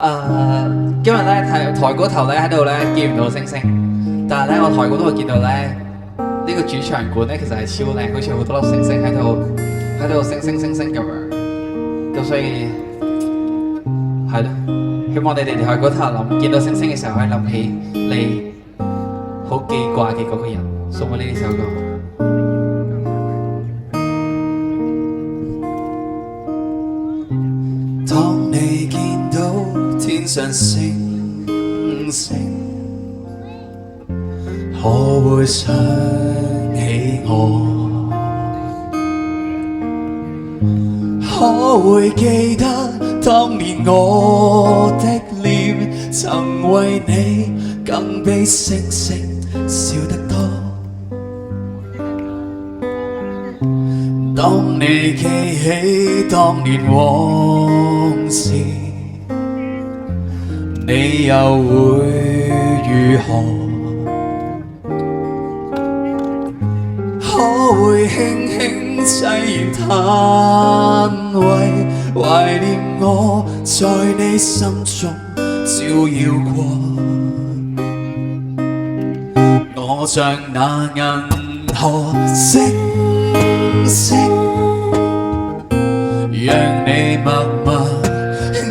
今日咧抬高頭咧喺度咧見唔到星星，但係咧我抬高頭見到咧呢個主場館咧其實係超靚，好似好多粒星星喺度星咁樣，咁所以係咯，希望你哋抬高頭見到星星嘅時候可以諗起你好記掛嘅嗰個人，送俾你呢首歌。當你見到天上星星，可會想起我？可會記得當年我的臉，曾為你更比星星笑得多？當你記起當年往事，你又會如何？可會輕輕凄然嘆息，懷念我在你心中照耀過？我像那銀河星星，讓你默默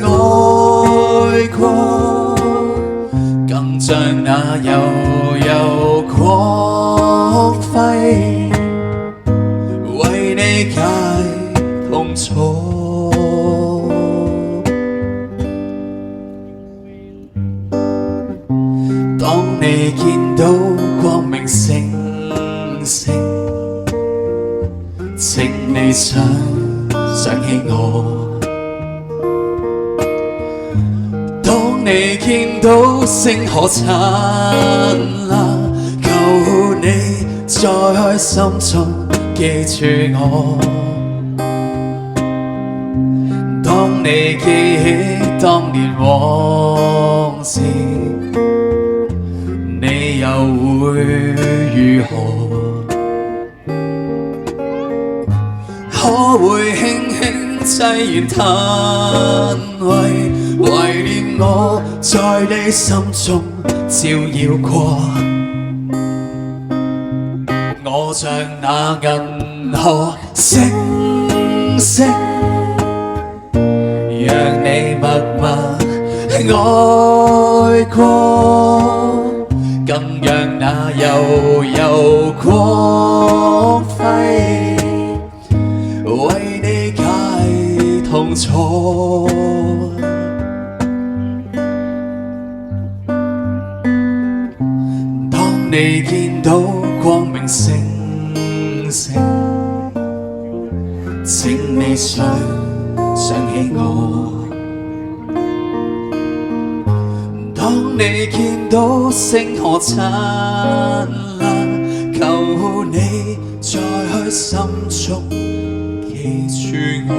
愛過，更像那悠光輝，為你解痛楚。當你見到光明星星，請你想起我。當你見到星河燦爛，求你在心中記住我。當你記起當年往事，你又會如何？可會輕輕凄然嘆息，懷念我在你心中照耀過？我像那銀河星星，讓你默默愛過，更讓那悠光輝，為你解痛楚。當你見到光明星星，請你想起我。當你見到星河燦爛，求你在心中記住我。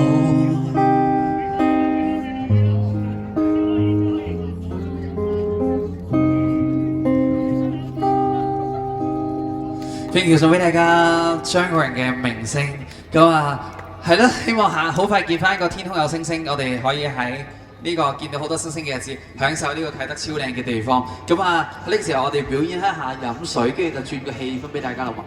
片條送俾大家張國榮嘅明星，咁係咯，希望好快見翻一個天空有星星，我哋可以喺呢個見到好多星星嘅日子，享受呢個啟德超靚嘅地方。咁喺呢個時候，我哋表演一下飲水，跟住就轉個氣氛俾大家好嘛。